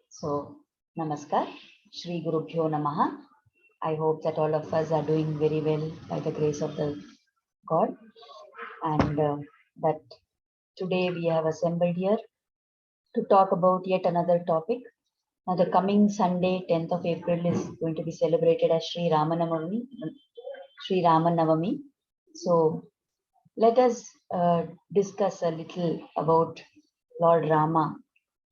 So, Namaskar, Shri Gurubhyo Namaha. I hope that all of us are doing very well by the grace of the God, and that today we have assembled here to talk about yet another topic. Now, the coming Sunday, 10th of April, is going to be celebrated as Sri Ramanavami. Sri Ramanavami. So, let us discuss a little about Lord Rama,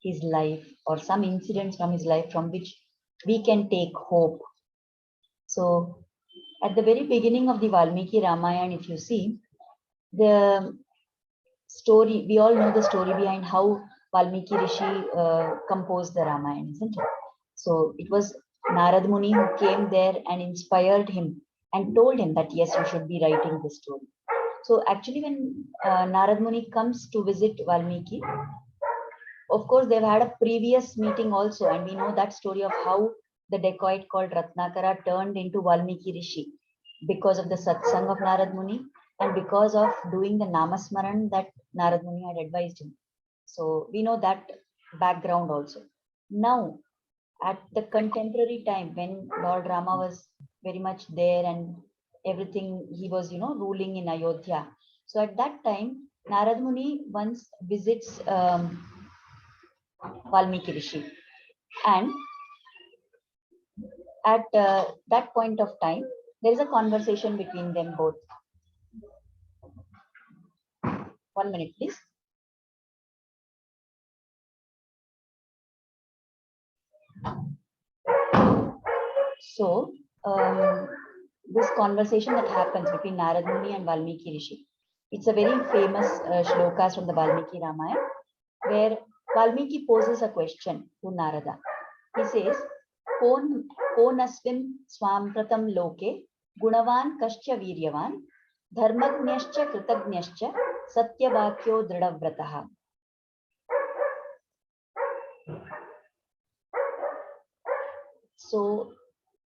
his life, or some incidents from his life from which we can take hope. So, at the very beginning of the Valmiki Ramayana, if you see the story, we all know the story behind how Valmiki Rishi composed the Ramayana, isn't it? So, it was Narada Muni who came there and inspired him and told him that yes, you should be writing this story. So actually, when Narad Muni comes to visit Valmiki, of course, they've had a previous meeting also, and we know that story of how the dacoit called Ratnakara turned into Valmiki Rishi because of the satsang of Narad Muni and because of doing the Namasmaran that Narad Muni had advised him. So we know that background also. Now, at the contemporary time when Lord Rama was very much there and everything, he was, ruling in Ayodhya. So at that time, Narad Muni once visits Valmiki Rishi. And at that point of time, there is a conversation between them both. 1 minute, please. So, this conversation that happens between Narad Muni and Valmiki Rishi, it's a very famous shlokas from the Valmiki Ramayana, where Valmiki poses a question to Narada. He says, Konasvim swampratam loke gunavan kascha viryavan dharmagnyascha kritagnyascha satyavakyo dridavratah. So,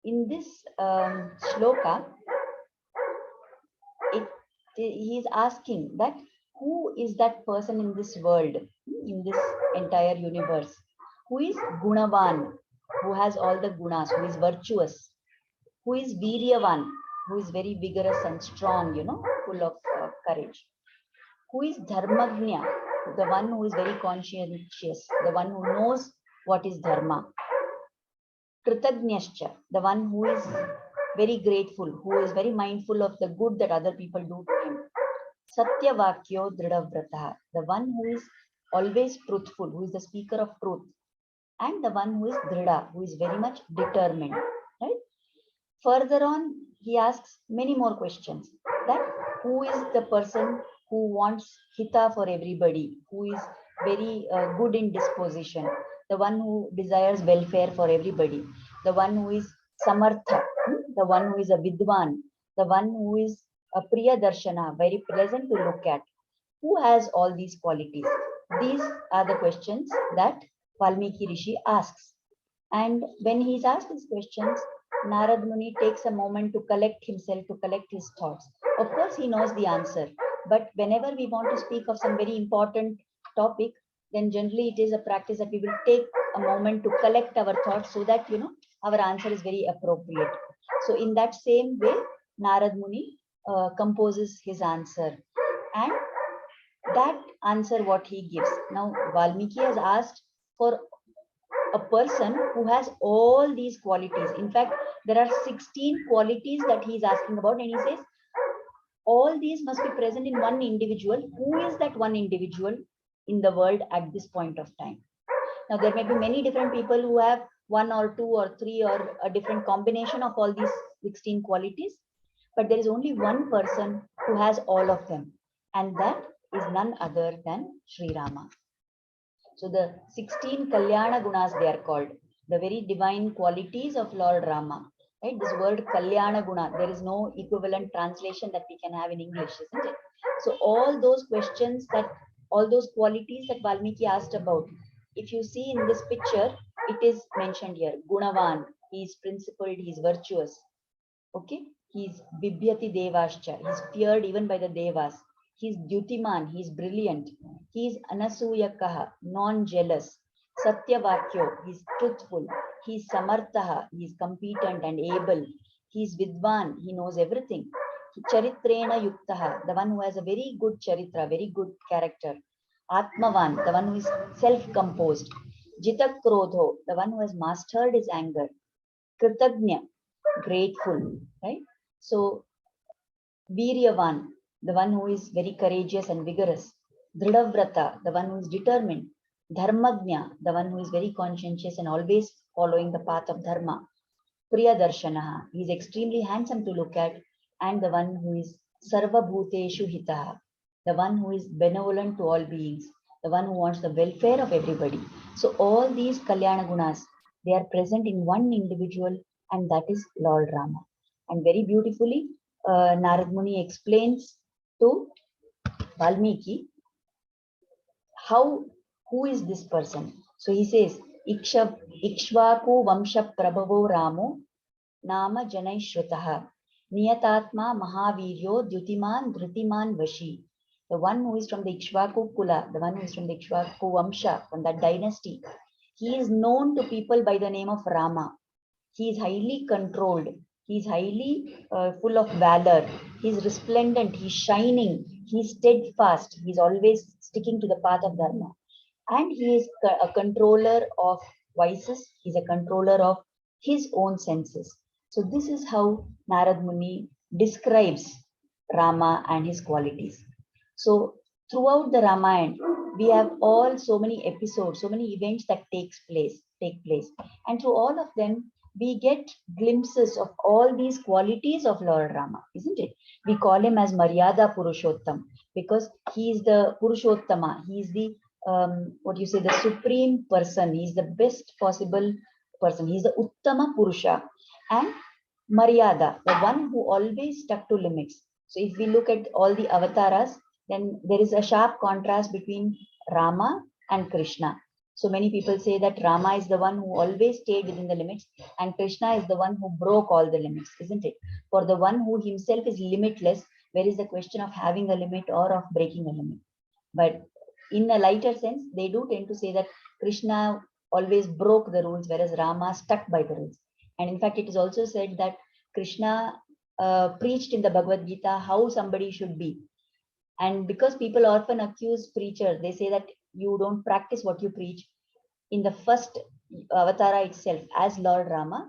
in this shloka, he is asking that who is that person in this world, in this entire universe, who is gunavan, who has all the gunas, who is virtuous, who is viryavan, who is very vigorous and strong, full of courage, who is dharmagnya, the one who is very conscientious, the one who knows what is dharma, kritagnyascha, the one who is very grateful, who is very mindful of the good that other people do to him, satyavakyo dridavratah, the one who is always truthful, who is the speaker of truth, and the one who is drida, who is very much determined, right? Further on, he asks many more questions, that who is the person who wants hita for everybody, who is very good in disposition, the one who desires welfare for everybody, the one who is samartha, the one who is a vidwan, the one who is a priya darshana, very pleasant to look at. Who has all these qualities? These are the questions that Valmiki Rishi asks. And when he's asked these questions, Narad Muni takes a moment to collect himself, to collect his thoughts. Of course, he knows the answer. But whenever we want to speak of some very important topic, then generally it is a practice that we will take a moment to collect our thoughts so that, our answer is very appropriate. So in that same way, Narad Muni composes his answer. And that answer, what he gives. Now, Valmiki has asked for a person who has all these qualities. In fact, there are 16 qualities that he is asking about, and he says all these must be present in one individual. Who is that one individual in the world at this point of time? Now, there may be many different people who have 1 or 2 or 3 or a different combination of all these 16 qualities, but there is only one person who has all of them, and that is none other than Sri Rama. So the 16 kalyana gunas, they are called, the very divine qualities of Lord Rama. Right? This word kalyana guna, there is no equivalent translation that we can have in English, isn't it? So all those questions all those qualities that Valmiki asked about, if you see in this picture, it is mentioned here. Gunavan, he is principled, he is virtuous. Okay, he is bibhyati devascha, he is feared even by the devas. He is dutiman, he is brilliant. He is anasuyakaha, non-jealous. Satyavakyo, he is truthful. He is Samartha, he is competent and able. He is Vidwan, he knows everything. Charitrena Yuktaha, the one who has a very good charitra, very good character. Atmavan, the one who is self-composed. Jitakrodho, the one who has mastered his anger. Kritagnya, grateful, right? So Viryavan, the one who is very courageous and vigorous. Dridhavrata, the one who is determined. Dharmagnya, the one who is very conscientious and always following the path of Dharma. Priyadarshanaha, he is extremely handsome to look at, and the one who is Sarva Bhuteshu Hitaha, the one who is benevolent to all beings, the one who wants the welfare of everybody. So all these Kalyana Gunas, they are present in one individual, and that is Lord Rama. And very beautifully, Narada Muni explains to Valmiki who is this person. So he says, Ikshvaku Vamsha Prabhavo Ramo Nama Janai Shrutaha Niyatatma Mahaviryo Dyutiman Dhrutiman Vashi. The one who is from the Ikshvaku Kula, the one who is from the Ikshvaku Vamsha, from that dynasty, he is known to people by the name of Rama. He is highly controlled. He is highly full of valor. He is resplendent. He is shining. He is steadfast. He is always sticking to the path of Dharma. And he is a controller of vices. He is a controller of his own senses. So this is how Narad Muni describes Rama and his qualities. So throughout the Ramayana, we have all so many episodes, so many events that take place. And through all of them, we get glimpses of all these qualities of Lord Rama, isn't it? We call him as Maryada Purushottam because he is the Purushottama. He is the the supreme person. He is the best possible person. He is the Uttama Purusha. And Maryada, the one who always stuck to limits. So if we look at all the avatars, then there is a sharp contrast between Rama and Krishna. So many people say that Rama is the one who always stayed within the limits and Krishna is the one who broke all the limits, isn't it? For the one who himself is limitless, where is the question of having a limit or of breaking a limit? But in a lighter sense, they do tend to say that Krishna always broke the rules, whereas Rama stuck by the rules. And in fact, it is also said that Krishna preached in the Bhagavad Gita how somebody should be. And because people often accuse preachers, they say that you don't practice what you preach. In the first avatara itself, as Lord Rama,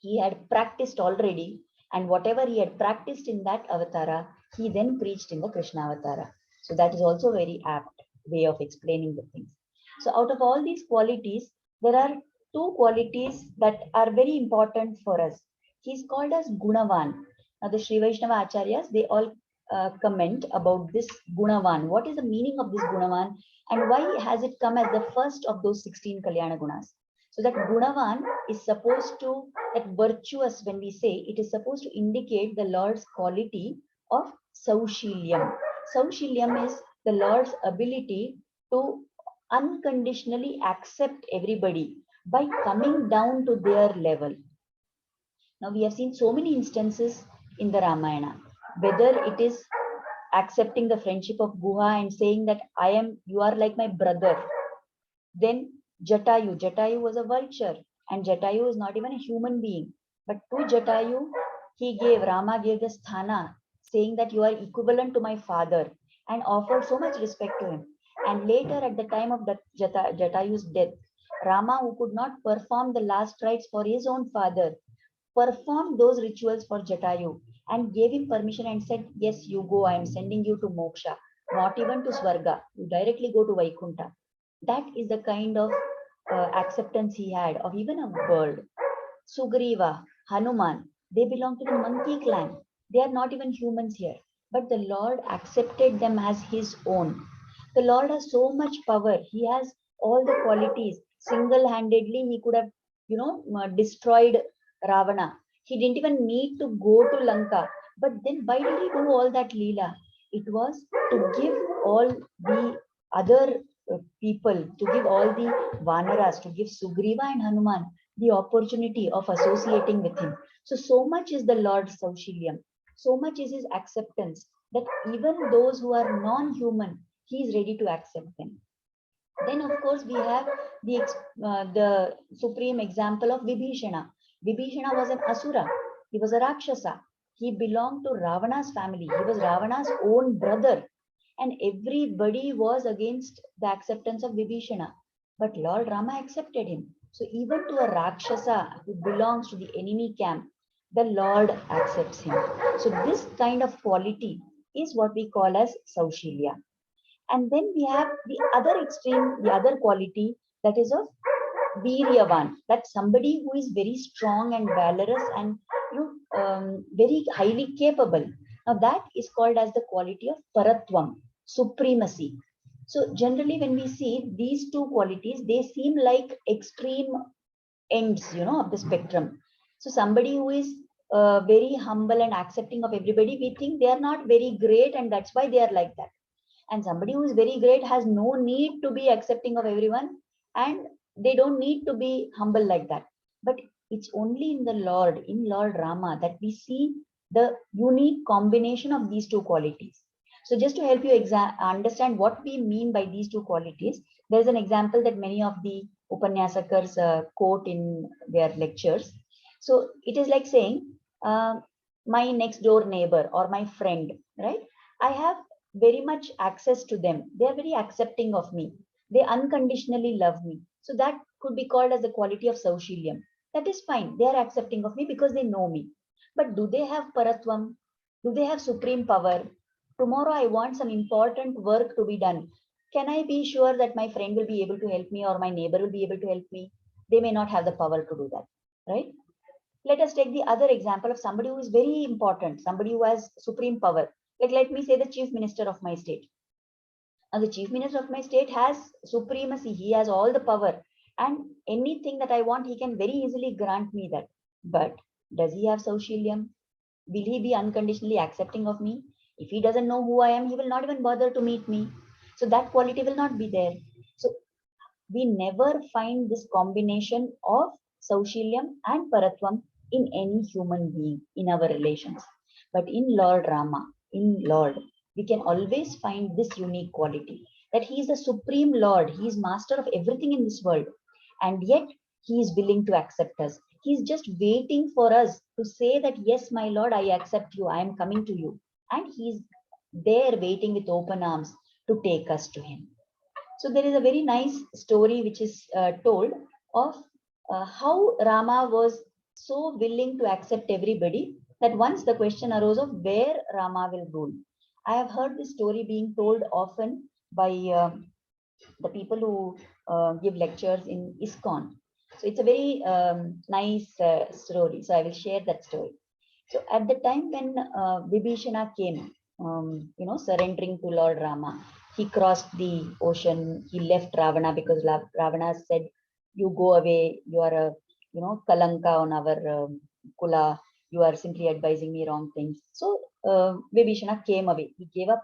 he had practiced already, and whatever he had practiced in that avatara, he then preached in the Krishna avatara. So that is also a very apt way of explaining the things. So out of all these qualities, there are two qualities that are very important for us. He is called as Gunavan. Now the Sri Vaishnava Acharyas, they all comment about this Gunavan. What is the meaning of this Gunavan and why has it come as the first of those 16 Kalyana Gunas? So that Gunavan is supposed to, that virtuous, when we say, it is supposed to indicate the Lord's quality of Saushilyam. Saushilyam is the Lord's ability to unconditionally accept everybody by coming down to their level. Now we have seen so many instances in the Ramayana, whether it is accepting the friendship of Guha and saying that you are like my brother. Then Jatayu was a vulture and Jatayu is not even a human being. But to Jatayu, Rama gave the sthana saying that you are equivalent to my father and offered so much respect to him. And later at the time of Jatayu's death, Rama, who could not perform the last rites for his own father, performed those rituals for Jatayu and gave him permission and said, yes, you go, I am sending you to Moksha, not even to Swarga, you directly go to Vaikunta. That is the kind of acceptance he had of even a bird. Sugriva, Hanuman, they belong to the monkey clan. They are not even humans here. But the Lord accepted them as his own. The Lord has so much power. He has all the qualities. Single-handedly, he could have, destroyed Ravana. He didn't even need to go to Lanka. But then why did he do all that Leela? It was to give all the other people, to give all the Vanaras, to give Sugriva and Hanuman the opportunity of associating with him. So much is the Lord's Saushilyam. So much is his acceptance that even those who are non-human, he is ready to accept them. Then, of course, we have the supreme example of Vibhishana. Vibhishana was an asura. He was a rakshasa. He belonged to Ravana's family. He was Ravana's own brother, and everybody was against the acceptance of Vibhishana. But Lord Rama accepted him. So even to a rakshasa who belongs to the enemy camp, the Lord accepts him. So this kind of quality is what we call as Saushalya. And then we have the other extreme, the other quality, that is of Viryavan, that somebody who is very strong and valorous and very highly capable. Now that is called as the quality of Paratvam, supremacy. So generally when we see these two qualities, they seem like extreme ends, of the spectrum. So somebody who is very humble and accepting of everybody, we think they are not very great and that's why they are like that. And somebody who is very great has no need to be accepting of everyone, and they don't need to be humble like that. But it's only in the Lord, in Lord Rama, that we see the unique combination of these two qualities. So just to help you understand what we mean by these two qualities, there's an example that many of the Upanyasakars quote in their lectures. So it is like saying, my next door neighbor or my friend, right? I have very much access to them. They are very accepting of me. They unconditionally love me. So that could be called as the quality of Saushilyam. That is fine. They are accepting of me because they know me. But do they have Paratvam? Do they have supreme power? Tomorrow I want some important work to be done. Can I be sure that my friend will be able to help me or my neighbor will be able to help me? They may not have the power to do that, right? Let us take the other example of somebody who is very important, somebody who has supreme power. Like, let me say the chief minister of my state. Now, the chief minister of my state has supremacy. He has all the power. And anything that I want, he can very easily grant me that. But does he have Saushilyam? Will he be unconditionally accepting of me? If he doesn't know who I am, he will not even bother to meet me. So that quality will not be there. So we never find this combination of Saushilyam and Paratvam in any human being in our relations. But in Lord Rama, in Lord, we can always find this unique quality, that he is the supreme Lord, he is master of everything in this world, and yet he is willing to accept us. He is just waiting for us to say that, yes, my Lord, I accept you, I am coming to you. And he is there waiting with open arms to take us to him. So there is a very nice story which is told of how Rama was so willing to accept everybody that once the question arose of where Rama will rule. I have heard this story being told often by the people who give lectures in ISKCON. So it's a very nice story. So I will share that story. So at the time when Vibhishana came, surrendering to Lord Rama, he crossed the ocean. He left Ravana because Ravana said, "You go away. You are a, kalanka on our kula. You are simply advising me wrong things." So Vibhishana came away. He gave up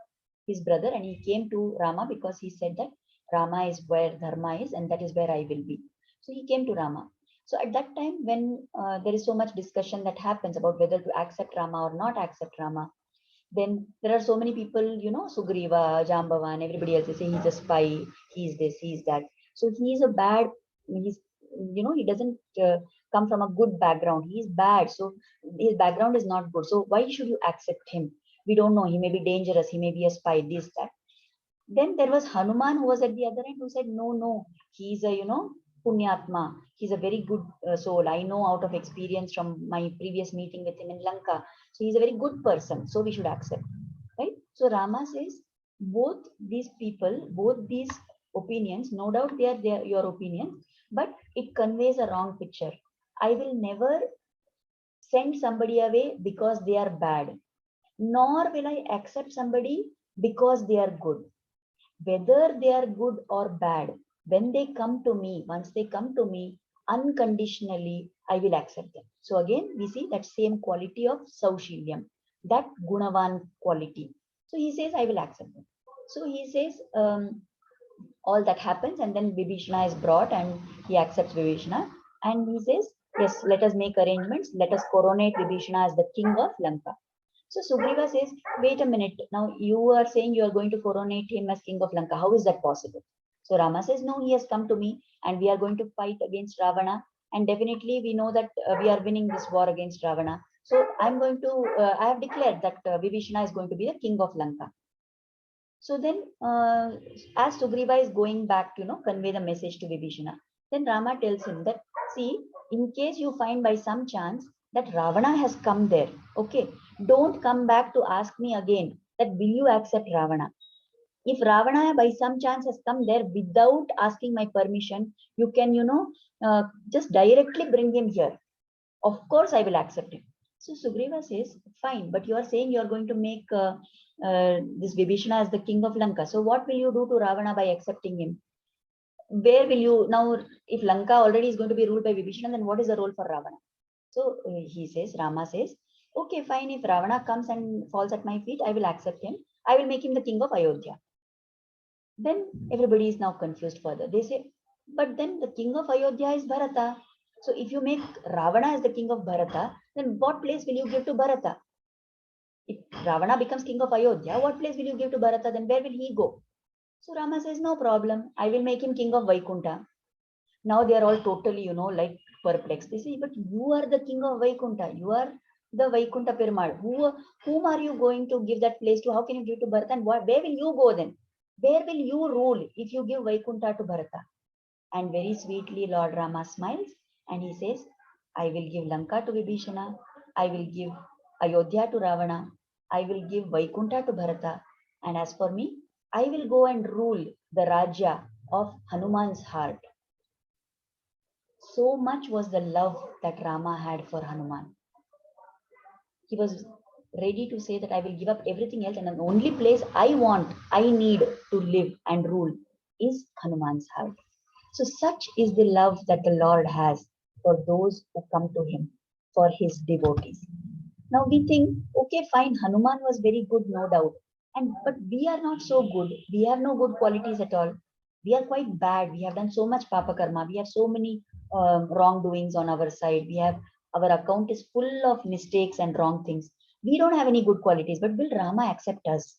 his brother and he came to Rama because he said that Rama is where Dharma is and that is where I will be. So he came to Rama. So at that time, when there is so much discussion that happens about whether to accept Rama or not accept Rama, then there are so many people, Sugriva, Jambavan, everybody else, they say he's a spy, he's this, he's that. So he's a bad, he's, he doesn't come from a good background. He's bad. So his background is not good. So why should you accept him? We don't know. He may be dangerous. He may be a spy, this, that. Then there was Hanuman who was at the other end who said, no, no, he's a, Punyatma. He's a very good soul. I know out of experience from my previous meeting with him in Lanka. So he's a very good person. So we should accept. Right? So Rama says, both these people, both these opinions, no doubt they are your opinions, but it conveys a wrong picture. I will never send somebody away because they are bad, nor will I accept somebody because they are good. Whether they are good or bad, when they come to me, once they come to me, unconditionally, I will accept them. So again, we see that same quality of Saushilyam, that Gunavan quality. So he says, I will accept them. So he says, all that happens, and then Vibhishana is brought and he accepts Vibhishana. And he says, yes, let us make arrangements. Let us coronate Vibhishana as the king of Lanka. So Sugriva says, wait a minute. Now you are saying you are going to coronate him as king of Lanka. How is that possible? So Rama says, no, he has come to me and we are going to fight against Ravana. And definitely we know that we are winning this war against Ravana. So I have declared that Vibhishana is going to be the king of Lanka. So then, as Sugriva is going back to, convey the message to Vibhishana, then Rama tells him that, see, in case you find by some chance that Ravana has come there, okay, don't come back to ask me again that will you accept Ravana. If Ravana by some chance has come there without asking my permission, you can, just directly bring him here. Of course, I will accept him. So Sugriva says, fine, but you are saying you are going to make this Vibhishana as the king of Lanka. So what will you do to Ravana by accepting him? Where will you now, if Lanka already is going to be ruled by Vibhishana, then what is the role for Ravana? So Rama says, okay, fine, if Ravana comes and falls at my feet, I will accept him. I will make him the king of Ayodhya. Then everybody is now confused further. They say, but then the king of Ayodhya is Bharata. So if you make Ravana as the king of Bharata, then what place will you give to Bharata? If Ravana becomes king of Ayodhya, what place will you give to Bharata? Then where will he go? So Rama says, no problem. I will make him king of Vaikunta. Now they are all totally, like perplexed. They say, but you are the king of Vaikunta. You are the Vaikunta Perumal. Whom are you going to give that place to? How can you give to Bharata? And where will you go then? Where will you rule if you give Vaikunta to Bharata? And very sweetly, Lord Rama smiles and he says, I will give Lanka to Vibhishana. I will give Ayodhya to Ravana. I will give Vaikunta to Bharata. And as for me, I will go and rule the Rajya of Hanuman's heart. So much was the love that Rama had for Hanuman. He was ready to say that I will give up everything else, and the only place I need to live and rule is Hanuman's heart. So such is the love that the Lord has for those who come to him, for his devotees. Now we think, okay, fine, Hanuman was very good, no doubt. But we are not so good. We have no good qualities at all. We are quite bad. We have done so much papa karma. We have so many wrongdoings on our side. Our account is full of mistakes and wrong things. We don't have any good qualities, but will Rama accept us?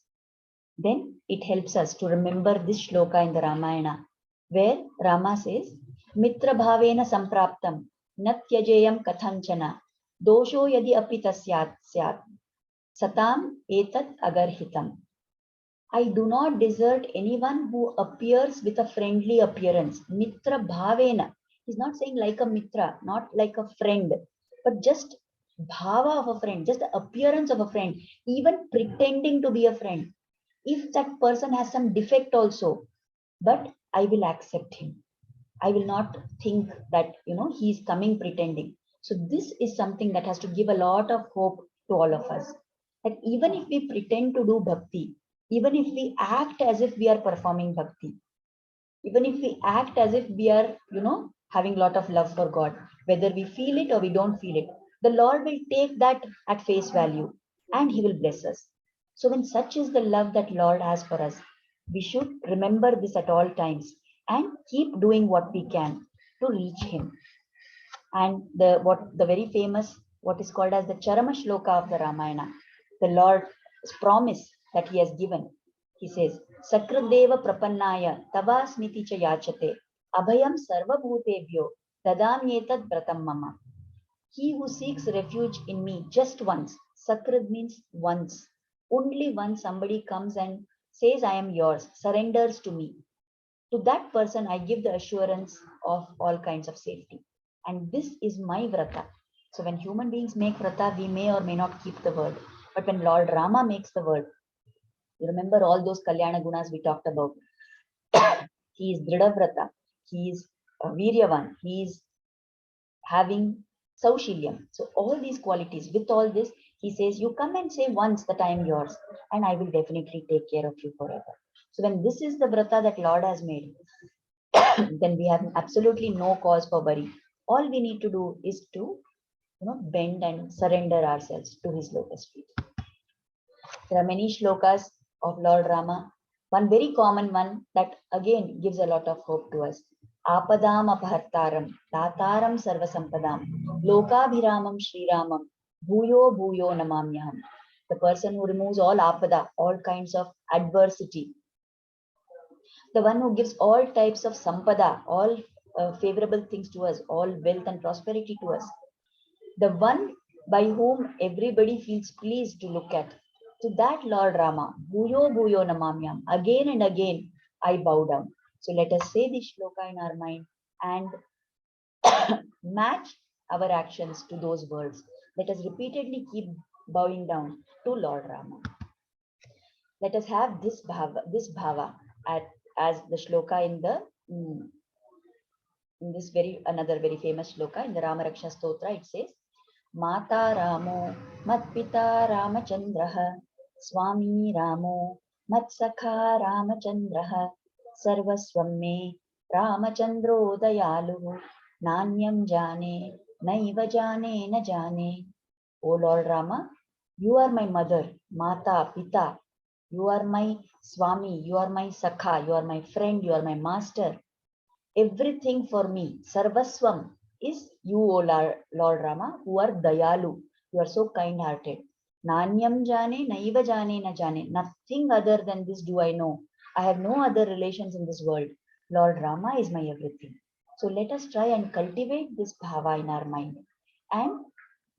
Then it helps us to remember this shloka in the Ramayana, where Rama says, Mitra bhavena sampraptam, natyajeyam kathanchana, dosho yadi api tasyat syat, satam etat agarhitam. I do not desert anyone who appears with a friendly appearance. Mitra bhavena. He's not saying like a mitra, not like a friend, but just bhava of a friend, just the appearance of a friend, even pretending to be a friend. If that person has some defect also, but I will accept him. I will not think that, he's coming pretending. So this is something that has to give a lot of hope to all of us. That even if we pretend to do bhakti, even if we act as if we are performing bhakti, even if we act as if we are, having a lot of love for God, whether we feel it or we don't feel it, the Lord will take that at face value and he will bless us. So when such is the love that Lord has for us, we should remember this at all times and keep doing what we can to reach him. And the very famous, what is called as the Charama Shloka of the Ramayana, the Lord's promise that he has given. He says, Sakradeva Prapannaya Tavasmiti cha yachate Abhayam Sarva Bhutebhyo Dadamyetat Bratam Mama. He who seeks refuge in me just once, Sakrad means once. Only once somebody comes and says, I am yours, surrenders to me. To that person, I give the assurance of all kinds of safety. And this is my vrata. So when human beings make vrata, we may or may not keep the word. But when Lord Rama makes the word, you remember all those kalyana gunas we talked about. He is Drida Vrata. He is Viryavan. He is having Saushilyam. So all these qualities, with all this, he says, you come and say once that I am yours, and I will definitely take care of you forever. So when this is the vrata that Lord has made, then we have absolutely no cause for worry. All we need to do is to, bend and surrender ourselves to his lotus feet. There are many shlokas of Lord Rama. One very common one that again gives a lot of hope to us. Apadam apahartaram, tataram sarvasampadam, lokabhiramam shriramam, bhuyo bhuyo namamyaham. The person who removes all apada, all kinds of adversity, the one who gives all types of sampada, all favorable things to us, all wealth and prosperity to us, the one by whom everybody feels pleased to look at. To that Lord Rama, Bhuyo Bhuyo Namamyam, again and again I bow down. So let us say this shloka in our mind and match our actions to those words. Let us repeatedly keep bowing down to Lord Rama. Let us have this bhava as the shloka in this another very famous shloka in the Rama Raksha Stotra. It says, Mata Ramo Matpita Ramachandraha Swami Ramo Matsakha Ramachandraha Sarvaswam me Ramachandro Dayalu Nanyam Jane Naiva Jane Na Jane. O Lord Rama, you are my mother, Mata, Pita. You are my Swami, you are my Sakha, you are my friend, you are my master. Everything for me, Sarvaswam, is you, O Lord Rama, who are Dayalu. You are so kind-hearted. Nanyam Jane, Naiva Jane Na Jane. Nothing other than this do I know. I have no other relations in this world. Lord Rama is my everything. So let us try and cultivate this bhava in our mind and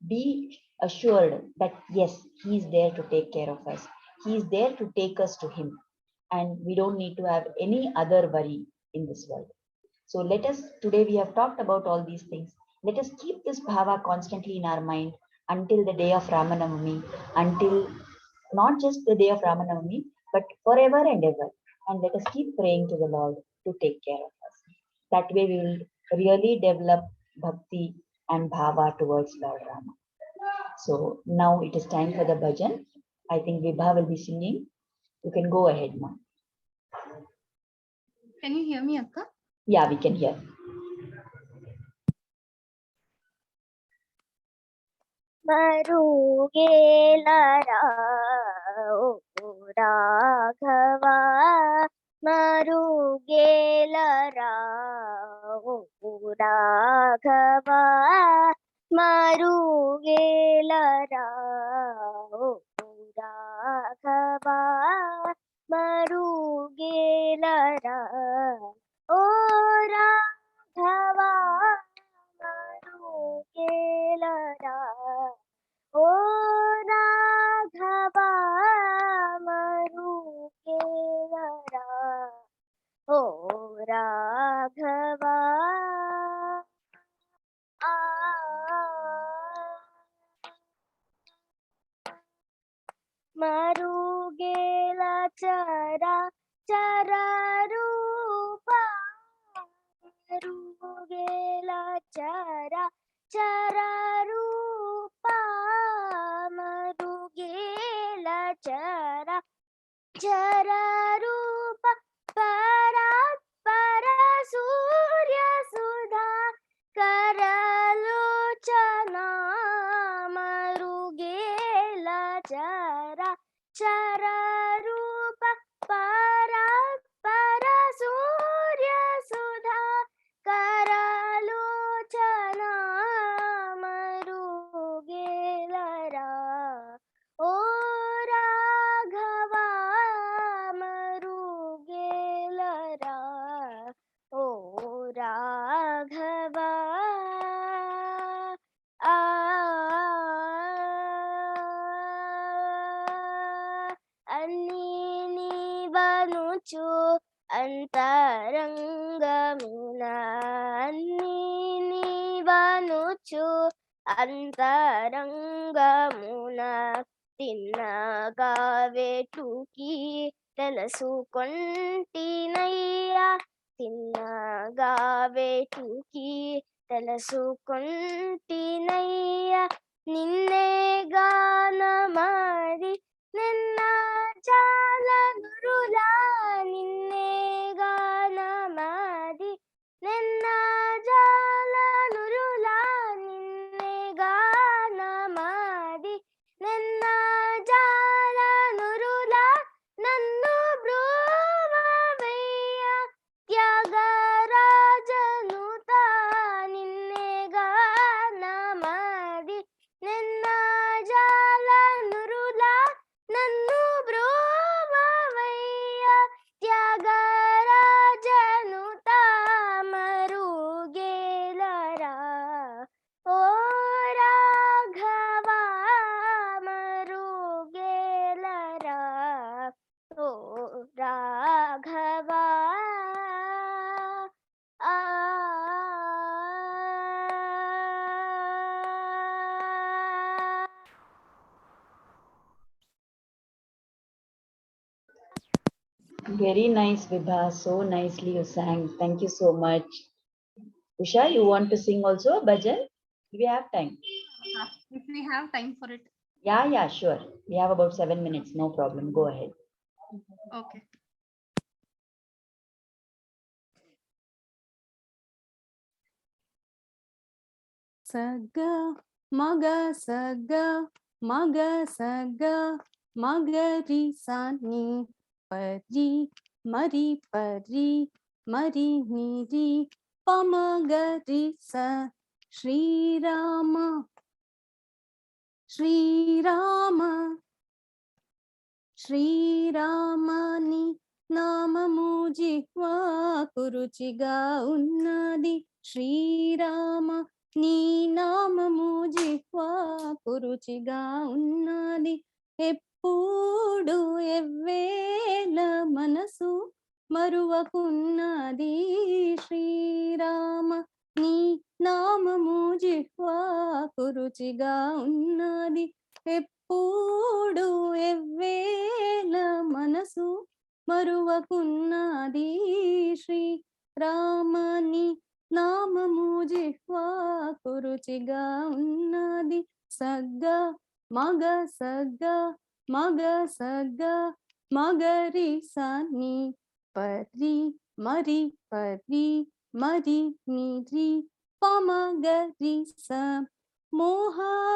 be assured that yes, he is there to take care of us. He is there to take us to him. And we don't need to have any other worry in this world. So let us, today we have talked about all these things. Let us keep this bhava constantly in our mind until the day of Ramanavami, until not just the day of Ramanavami, but forever and ever. And let us keep praying to the Lord to take care of us. That way we will really develop bhakti and bhava towards Lord Rama. So now it is time for the bhajan. I think Vibha will be singing. You can go ahead now. Can you hear me, Akka? Yeah, we can hear. Marugelara Raghava Marugelara Raghava Marugelara Raghava Marugelara O Raghava Marugelara O Raghava Marugelara O Raghava Marugela chara chara rupa Marugela chara chara rupa Marugela chara chara rupa para para surya sudha karalochana Marugela chara chara rupa para para surya sudha karalochana Marugelara O Raghava Marugelara O Raghava Annini vanuchu antarangamuna Annini vanuchu అంతరంగమున తిన్నగా వేటుకి తెలుసుకొంటినయ్యా తిన్నగా వేటుకి తెలుసుకొంటినయ్యా నిన్నే గానమాడి నిన్న చాల గురులా నిన్నే గానమాడి నిన్న జాల నురులా నిన్నే గానమాడి నిన్న జాల నురులా నన్ను బ్రూవవయ్య త్యాగరాజనుత నిన్నే గానమాడి నిన్న జాల నురులా నన్ను బ్రూవవయ్య Tyagarajanuta Very nice, Vibha. So nicely you sang. Thank you so much. Usha, you want to sing also a bhajan? Do we have time? If we have time for it. Yeah, yeah, sure. We have about 7 minutes. No problem. Go ahead. Okay. Saga, maga, saga, maga, saga, magari, sani, pari, mari, pari, mari, niri, pamagari, sa, Shri Rama, Shri Rama, శ్రీరామాని నామము జిహ్వా కురుచిగా ఉన్నది శ్రీరామ నీ నామము జిహ్వా కురుచిగా ఉన్నది ఎప్పుడు ఎవ్వేల మనసు మరువకున్నది శ్రీరామ నీ నామము జిహ్వా కురుచిగా ఉన్నది ఎప్పుడు ఎవ్వేల మనసు మరువకున్నది శ్రీ రామని నామము జిహ్వా కురుచిగా ఉన్నది సగ్గ మగ సగ్గ మగ సగ్గ మగరి సని పరి మరి పరి మరి నిరి పమగరి స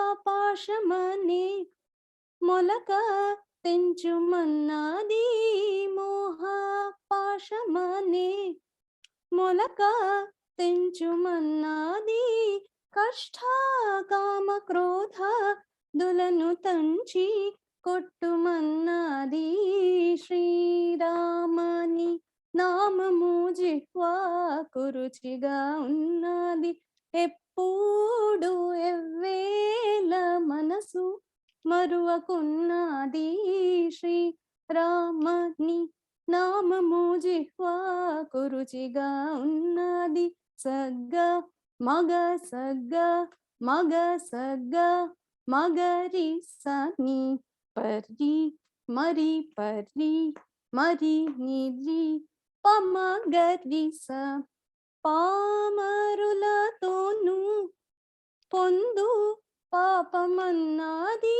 మోహాపాశమనే మొలక తెంచుమన్నది మోహాపాశమనే మొలక తెంచుమన్నది కష్ట కామ క్రోధ దులను తంచి కొట్టుమన్నది శ్రీరామని నామము జిహ్వా కురుచిగా ఉన్నది ఎప్పుడు ఎవ్వేల మనసు మరువకున్నది శ్రీ రామని నామము జిహ్వా కురుచిగా ఉన్నది సగ్గ మగ సగ్గ మగ సగ్గ మగరి సని పరి మరి పరి మరి నిరి పమగరి స పామరులతోను పొందు పాపమన్నది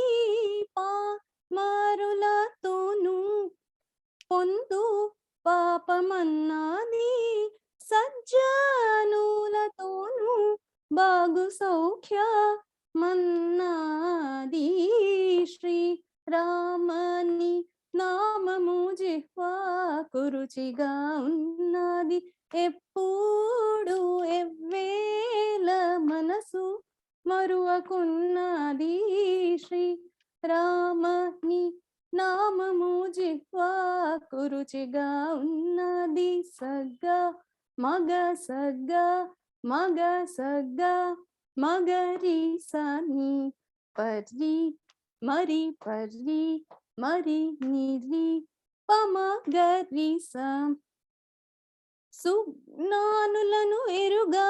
పామరులతోను పొందు పాపమన్నది సజ్జనులతోను బాగు సౌఖ్య మన్నది శ్రీ రామని నామము జిహ్వా కురుచిగా ఉన్నది ఎప్పుడు ఎవ్వేల మనసు మరువకున్నది శ్రీ రామని నామము జిహ్వా కురుచిగా ఉన్నది సగ్గ మగ సగ్గ మగ సగ్గ మగరి సని పరి మరి పరి మరి నిరి పమగరి స సుజ్ఞానులను ఎరుగా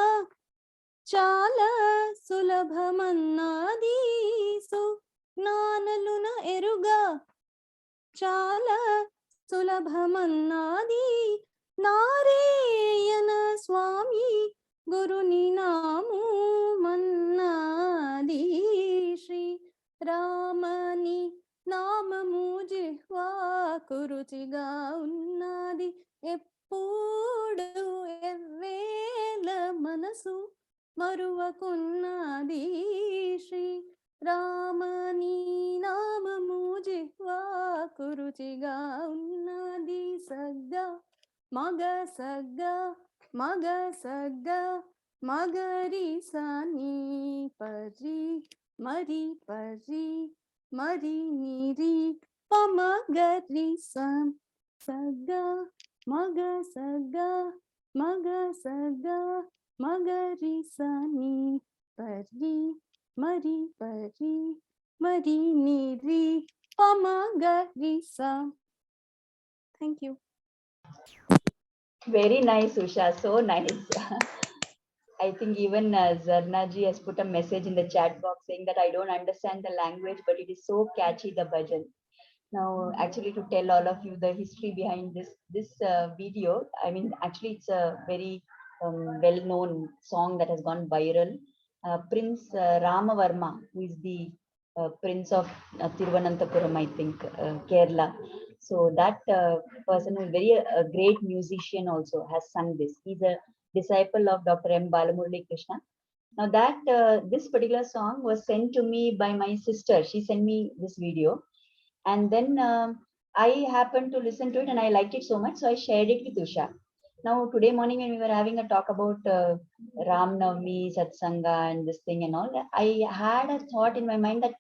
చాలా సులభమన్నది సుజ్ఞానులను ఎరుగా చాలా సులభమన్నది నారాయణ స్వామి గురుని నాము మన్నది శ్రీ రామని నామము జిహ్వా కురుచిగా ఉన్నది ఎప్పుడు ఎవ్వేల మనసు మరువకున్నది శ్రీ రామని నామము జిహ్వా కురుచిగా ఉన్నది సగ్గ మగ సగ్గ మగ సగ్గ మగరి సని పరి మరి పరి మరి నిరి పమగరి స సగ్గ మగ సగ్గ మగ సగ్గ మగరి సని పరి మరి పరి మరి నిరి పమగరి స thank you Very nice, Usha. So nice. I think even Zarna ji has put a message in the chat box saying that I don't understand the language, but it is so catchy, the bhajan. Now, actually, to tell all of you the history behind this video, I mean, actually, it's a very well-known song that has gone viral. Prince Rama Varma, who is the Prince of Thiruvananthapuram, I think, Kerala. So that person who is very a great musician also has sung this. He's a disciple of Dr. M. Balamurali Krishna. Now that this particular song was sent to me by my sister. She sent me this video, and then I happened to listen to it and I liked it so much, so I shared it with Usha. Now today morning when we were having a talk about Ram Navami, Satsanga and this thing and all, I had a thought in my mind that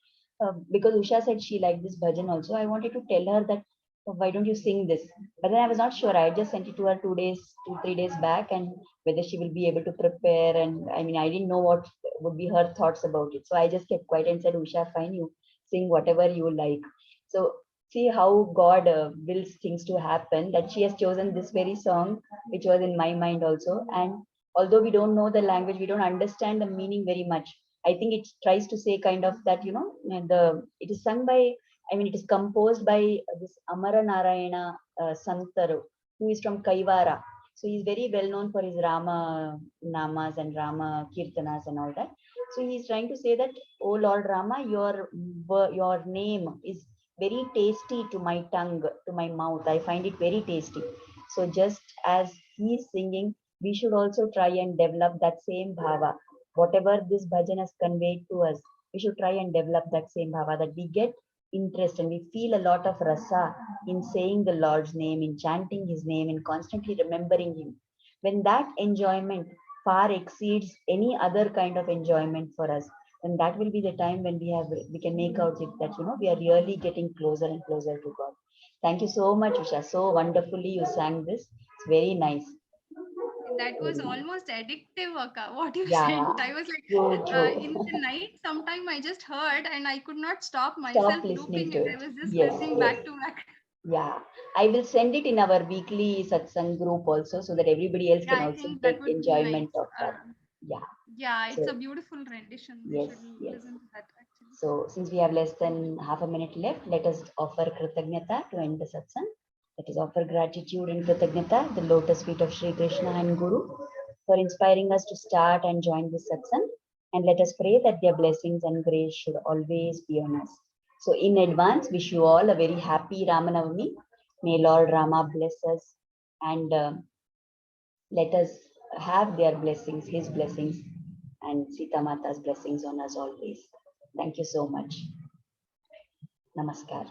because Usha said she liked this bhajan also, I wanted to tell her that why don't you sing this? But then I was not sure. I just sent it to her 2 days, 2, 3 days back, and whether she will be able to prepare. And I mean, I didn't know what would be her thoughts about it. So I just kept quiet and said, Usha, fine, you sing whatever you like. So see how God wills things to happen, that she has chosen this very song, which was in my mind also. And although we don't know the language, we don't understand the meaning very much. I think it tries to say kind of that, it is sung by, I mean, it is composed by this Amara Narayana Santaru, who is from Kaivara. So he's very well known for his Rama Namas and Rama Kirtanas and all that. So he's trying to say that, oh Lord Rama, your name is very tasty to my tongue, to my mouth. I find it very tasty. So just as he's singing, we should also try and develop that same bhava. Whatever this bhajan has conveyed to us, we should try and develop that same bhava, that we get interest and we feel a lot of rasa in saying the Lord's name, in chanting his name, in constantly remembering him. When that enjoyment far exceeds any other kind of enjoyment for us, then that will be the time when we can make out it that we are really getting closer and closer to God. Thank you so much, Usha. So wonderfully you sang this. It's very nice. That was Very nice. almost addictive, Akka, what you Yeah, sent. I was like, true, in true. the night, sometime I just heard and I could not stop Stop myself listening looping to it. I it. was just Yes, listening yes. back to back. Yeah. I will send it in our weekly satsang group also, so that everybody else Yeah, can I also think that take would be nice. enjoyment of that. Yeah. Yeah, it's a So beautiful rendition. We yes, should yes. listen to that actually. So since we have less than half a minute left, let us offer Kritagnyata to end the satsang. Let us offer gratitude and Kritagnyata, the lotus feet of Sri Krishna and Guru, for inspiring us to start and join this satsang. And let us pray that their blessings and grace should always be on us. So in advance, wish you all a very happy Ramanavami. May Lord Rama bless us and let us have their blessings, his blessings, and Sita Mata's blessings on us always. Thank you so much. Namaskar.